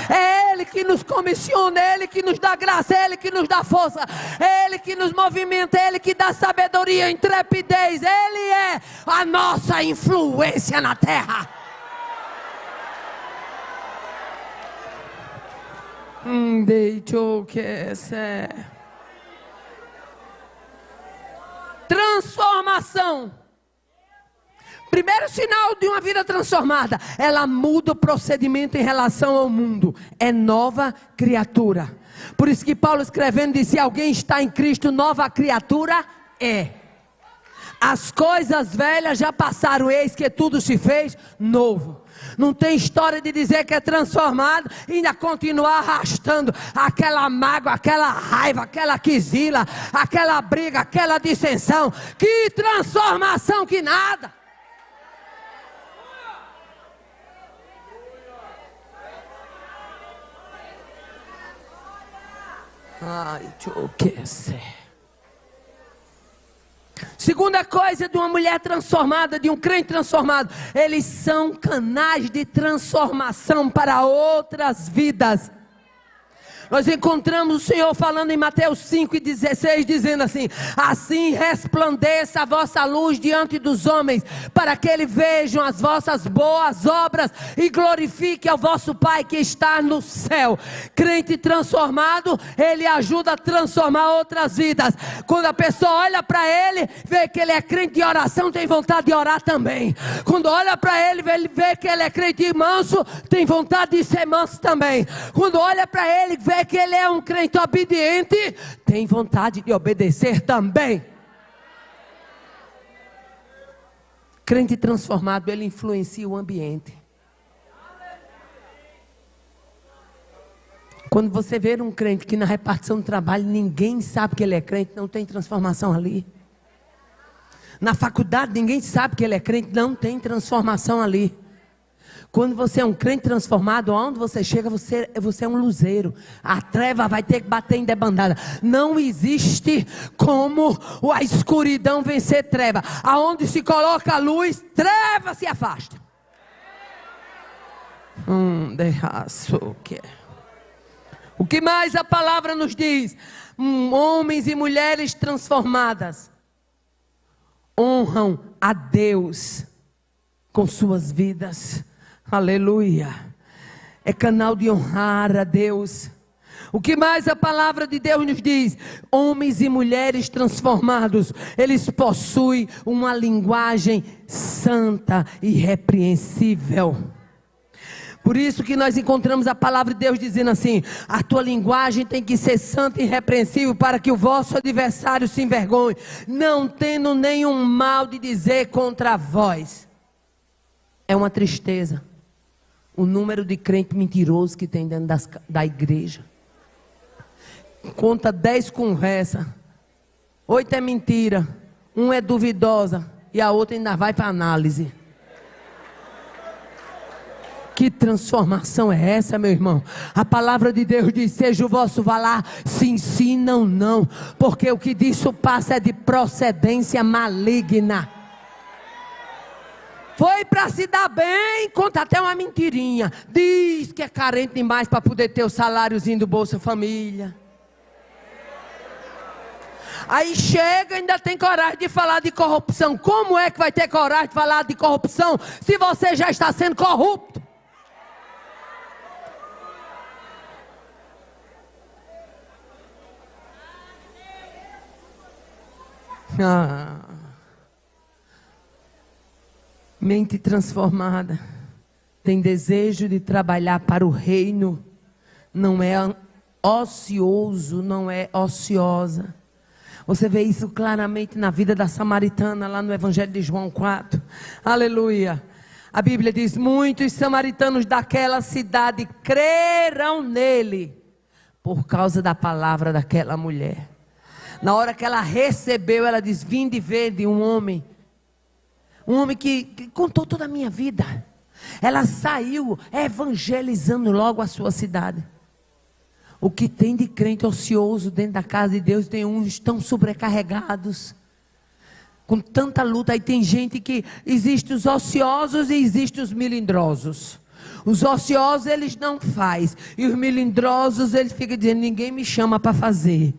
É Ele que nos comissiona, é Ele que nos dá graça, é Ele que nos dá força, é Ele que nos movimenta, é Ele que dá sabedoria, intrepidez. Ele é a nossa influência na terra. Transformação. Primeiro sinal de uma vida transformada, ela muda o procedimento em relação ao mundo. É nova criatura. Por isso que Paulo escrevendo disse: se alguém está em Cristo, nova criatura é. As coisas velhas já passaram, eis que tudo se fez novo. Não tem história de dizer que é transformado e ainda continuar arrastando aquela mágoa, aquela raiva, aquela quizila, aquela briga, aquela dissensão. Que transformação que nada! Ai, eu quero ser. Segunda coisa de uma mulher transformada, de um crente transformado, eles são canais de transformação para outras vidas. Nós encontramos o Senhor falando em Mateus 5:16, dizendo assim: assim resplandeça a vossa luz diante dos homens, para que eles vejam as vossas boas obras e glorifiquem ao vosso Pai que está no céu. Crente transformado, ele ajuda a transformar outras vidas. Quando a pessoa olha para ele, vê que ele é crente de oração, tem vontade de orar também. Quando olha para ele, vê que ele é crente manso, tem vontade de ser manso também. Quando olha para ele, vê que ele é um crente obediente, tem vontade de obedecer também. Crente transformado, ele influencia o ambiente. Quando você vê um crente que na repartição do trabalho ninguém sabe que ele é crente, não tem transformação ali. Na faculdade ninguém sabe que ele é crente, não tem transformação ali. Quando você é um crente transformado, aonde você chega, você é um luzeiro. A treva vai ter que bater em debandada. Não existe como a escuridão vencer treva. Aonde se coloca a luz, treva se afasta. O que mais a palavra nos diz? Homens e mulheres transformadas honram a Deus com suas vidas. Aleluia. É canal de honrar a Deus. O que mais a palavra de Deus nos diz? Homens e mulheres transformados, eles possuem uma linguagem santa e irrepreensível. Por isso que nós encontramos a palavra de Deus dizendo assim: a tua linguagem tem que ser santa e irrepreensível, para que o vosso adversário se envergonhe, não tendo nenhum mal de dizer contra vós. É uma tristeza o número de crente mentiroso que tem dentro da igreja. Conta 10 conversas, 8 é mentira, 1 é duvidosa e a outra ainda vai para análise. Que transformação é essa, meu irmão? A palavra de Deus diz: seja o vosso valar, se ensinam não, porque o que disso passa é de procedência maligna. Foi para se dar bem, conta até uma mentirinha. Diz que é carente demais para poder ter o saláriozinho do Bolsa Família. Aí chega e ainda tem coragem de falar de corrupção. Como é que vai ter coragem de falar de corrupção se você já está sendo corrupto? Mente transformada tem desejo de trabalhar para o reino, não é ocioso, não é ociosa. Você vê isso claramente na vida da samaritana, lá no Evangelho de João 4. Aleluia. A Bíblia diz: muitos samaritanos daquela cidade creram nele, por causa da palavra daquela mulher. Na hora que ela recebeu, ela diz: vinde ver de um homem que contou toda a minha vida. Ela saiu evangelizando logo a sua cidade. O que tem de crente ocioso dentro da casa de Deus, tem uns tão sobrecarregados, com tanta luta. Aí tem gente que, existe os ociosos e existe os melindrosos. Os ociosos eles não fazem, e os melindrosos eles ficam dizendo: ninguém me chama para fazer.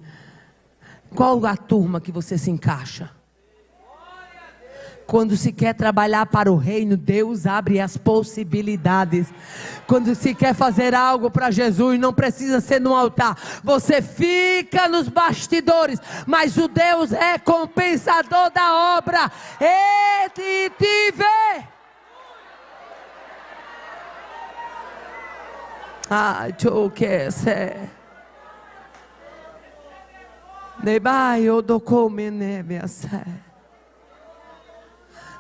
Qual a turma que você se encaixa? Quando se quer trabalhar para o reino, Deus abre as possibilidades. Quando se quer fazer algo para Jesus, não precisa ser no altar. Você fica nos bastidores, mas o Deus recompensador da obra, Ele te vê. Eu quero ser.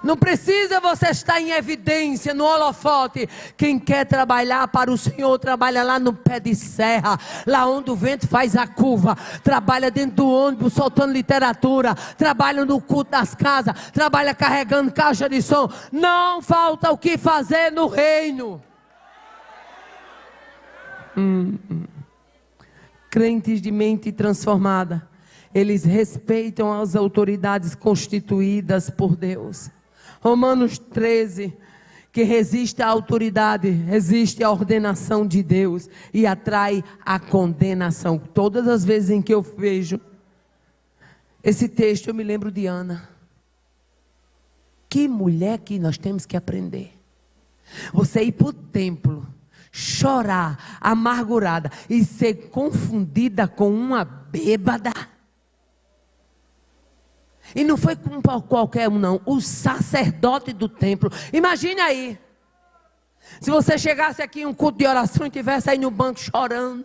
Não precisa você estar em evidência, no holofote. Quem quer trabalhar para o Senhor, trabalha lá no pé de serra, lá onde o vento faz a curva. Trabalha dentro do ônibus, soltando literatura. Trabalha no culto das casas. Trabalha carregando caixa de som. Não falta o que fazer no reino. Crentes de mente transformada, eles respeitam as autoridades constituídas por Deus. Romanos 13, que resiste à autoridade, resiste à ordenação de Deus e atrai a condenação. Todas as vezes em que eu vejo esse texto, eu me lembro de Ana. Que mulher que nós temos que aprender. Você ir para o templo, chorar, amargurada e ser confundida com uma bêbada. E não foi com qualquer um não, o sacerdote do templo. Imagine aí, se você chegasse aqui em um culto de oração e estivesse aí no banco chorando,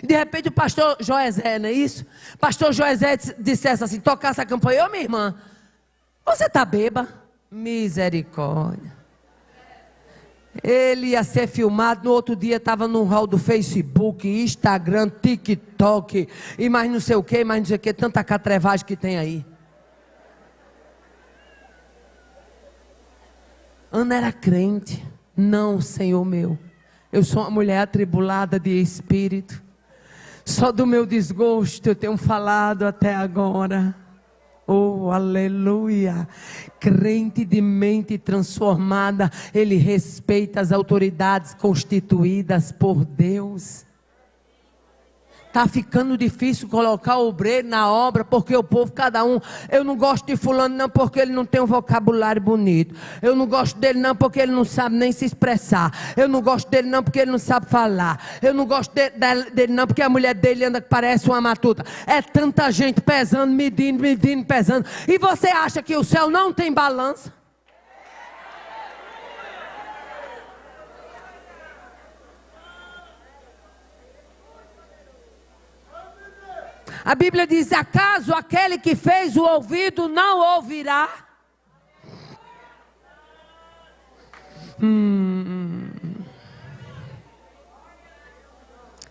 e de repente o pastor Joesé, não é isso? Pastor Joesé dissesse assim, tocasse a campanha: ô minha irmã, você está bêbada? Misericórdia. Ele ia ser filmado, no outro dia estava no hall do Facebook, Instagram, TikTok, e mais não sei o que, mais não sei o que, tanta catrevagem que tem aí. Ana era crente. Não, Senhor meu, eu sou uma mulher atribulada de espírito. Só do meu desgosto eu tenho falado até agora. Oh, aleluia. Crente de mente transformada, ele respeita as autoridades constituídas por Deus. Está ficando difícil colocar o obreiro na obra, porque o povo, cada um, eu não gosto de fulano não, porque ele não tem um vocabulário bonito. Eu não gosto dele não, porque ele não sabe nem se expressar. Eu não gosto dele não, porque ele não sabe falar. Eu não gosto dele não, porque a mulher dele anda que parece uma matuta. É tanta gente pesando, medindo, pesando. E você acha que o céu não tem balança? A Bíblia diz: acaso aquele que fez o ouvido não ouvirá?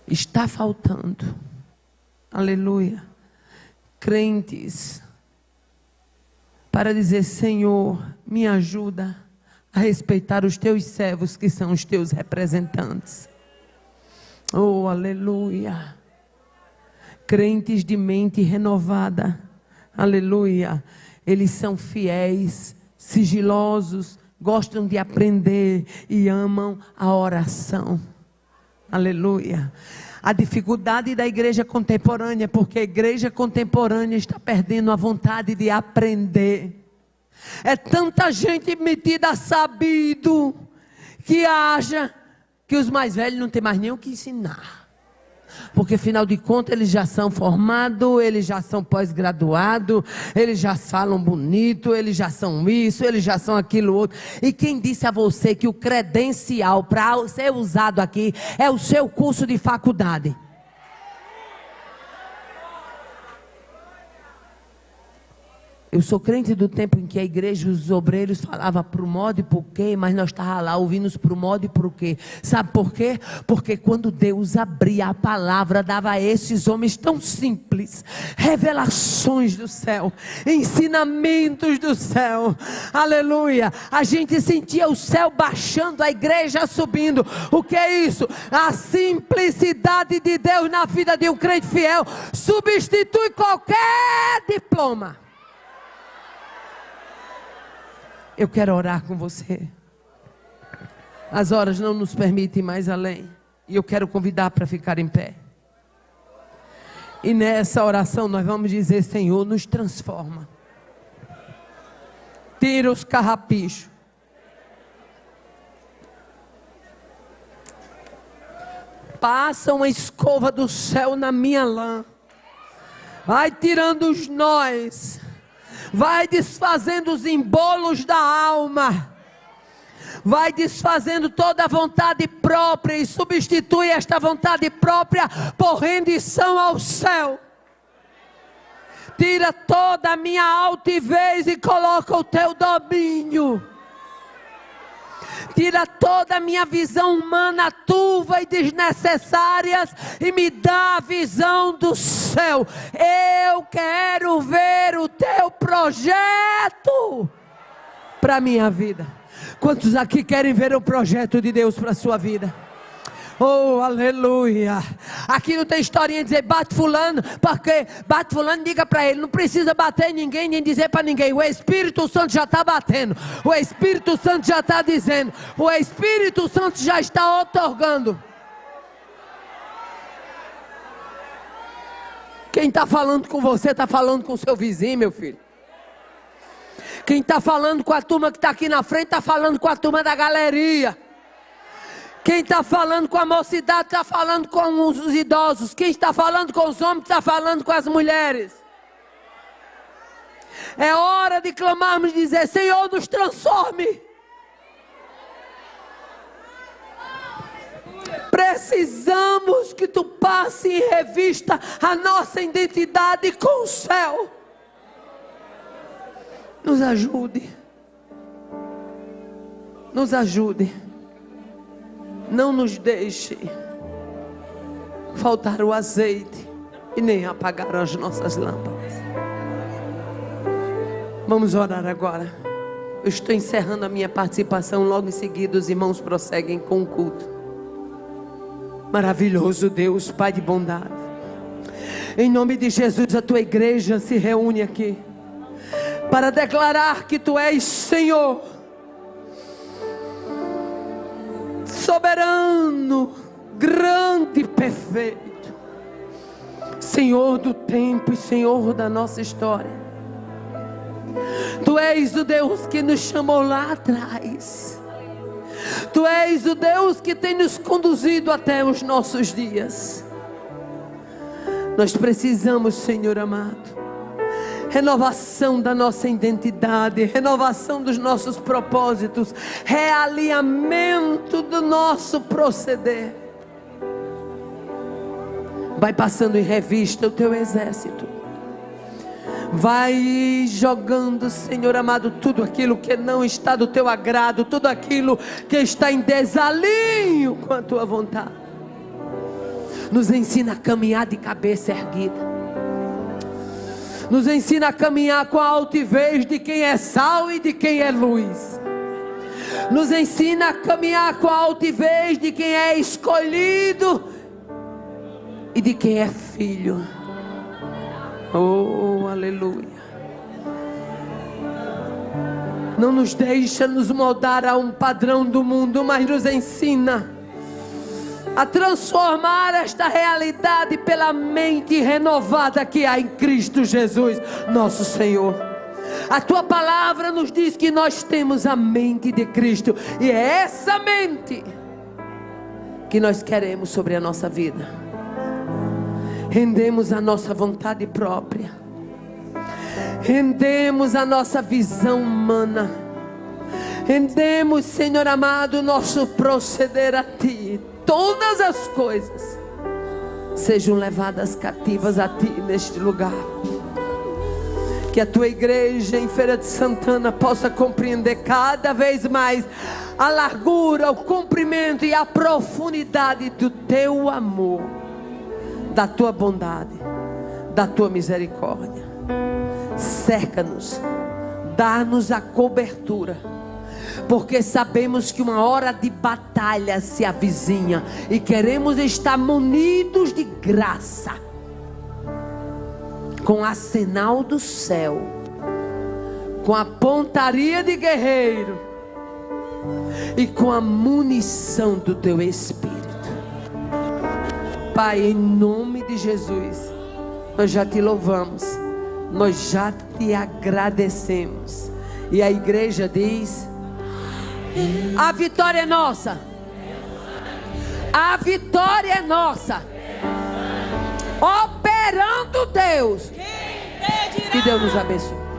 Está faltando, aleluia, crentes para dizer: Senhor, me ajuda a respeitar os teus servos, que são os teus representantes. Oh, aleluia. Crentes de mente renovada, aleluia, eles são fiéis, sigilosos, gostam de aprender e amam a oração, aleluia. A dificuldade da igreja contemporânea, porque a igreja contemporânea está perdendo a vontade de aprender. É tanta gente metida a sabido, que acha que os mais velhos não tem mais nem o que ensinar. Porque afinal de contas eles já são formados, eles já são pós-graduados, eles já falam bonito, eles já são isso, eles já são aquilo outro. E quem disse a você que o credencial para ser usado aqui é o seu curso de faculdade? Eu sou crente do tempo em que a igreja, os obreiros falavam pro modo e por quê, mas nós estávamos lá ouvindo pro modo e por quê. Sabe por quê? Porque quando Deus abria a palavra, dava a esses homens tão simples, revelações do céu, ensinamentos do céu, aleluia. A gente sentia o céu baixando, a igreja subindo. O que é isso? A simplicidade de Deus na vida de um crente fiel substitui qualquer diploma. Eu quero orar com você. As horas não nos permitem mais além. E eu quero convidar para ficar em pé. E nessa oração nós vamos dizer: Senhor, nos transforma. Tira os carrapichos. Passa uma escova do céu na minha lã. Vai tirando os nós. Vai desfazendo os embolos da alma. Vai desfazendo toda a vontade própria e substitui esta vontade própria por rendição ao céu. Tira toda a minha altivez e coloca o teu domínio. Tira toda a minha visão humana turva e desnecessárias e me dá a visão do céu. Eu quero ver o teu projeto para a minha vida. Quantos aqui querem ver o projeto de Deus para a sua vida? Oh, aleluia. Aqui não tem historinha de dizer bate fulano, porque bate fulano, diga para ele, não precisa bater em ninguém, nem dizer para ninguém. O Espírito Santo já está batendo, o Espírito Santo já está dizendo, o Espírito Santo já está otorgando. Quem está falando com você está falando com o seu vizinho, meu filho. Quem está falando com a turma que está aqui na frente está falando com a turma da galeria. Quem está falando com a mocidade está falando com os idosos. Quem está falando com os homens está falando com as mulheres. É hora de clamarmos e dizer: Senhor, nos transforme. Precisamos que tu passe em revista a nossa identidade com o céu. Nos ajude. Nos ajude. Não nos deixe faltar o azeite e nem apagar as nossas lâmpadas. Vamos orar agora. Eu estou encerrando a minha participação. Logo em seguida os irmãos prosseguem com o culto. Maravilhoso Deus, Pai de bondade, em nome de Jesus, a tua igreja se reúne aqui para declarar que tu és Senhor, soberano, grande e perfeito, Senhor do tempo e Senhor da nossa história. Tu és o Deus que nos chamou lá atrás. Tu és o Deus que tem nos conduzido até os nossos dias. Nós precisamos, Senhor amado, renovação da nossa identidade, renovação dos nossos propósitos, realinhamento do nosso proceder. Vai passando em revista o teu exército. Vai jogando, Senhor amado, tudo aquilo que não está do teu agrado, tudo aquilo que está em desalinho com a tua vontade. Nos ensina a caminhar de cabeça erguida. Nos ensina a caminhar com a altivez de quem é sal e de quem é luz. Nos ensina a caminhar com a altivez de quem é escolhido e de quem é filho. Oh, aleluia. Não nos deixa nos moldar a um padrão do mundo, mas nos ensina a transformar esta realidade pela mente renovada que há em Cristo Jesus, nosso Senhor. A tua palavra nos diz que nós temos a mente de Cristo, e é essa mente que nós queremos sobre a nossa vida. Rendemos a nossa vontade própria. Rendemos a nossa visão humana. Rendemos, Senhor amado, o nosso proceder a Ti. Todas as coisas sejam levadas cativas a Ti neste lugar. Que a Tua igreja em Feira de Santana possa compreender cada vez mais a largura, o comprimento e a profundidade do Teu amor, da Tua bondade, da Tua misericórdia. Cerca-nos, dá-nos a cobertura, porque sabemos que uma hora de batalha se avizinha e queremos estar munidos de graça, com arsenal do céu, com a pontaria de guerreiro e com a munição do Teu Espírito. Pai, em nome de Jesus, nós já Te louvamos, nós já Te agradecemos. E a igreja diz: a vitória é nossa. A vitória é nossa. Operando Deus. Que Deus nos abençoe.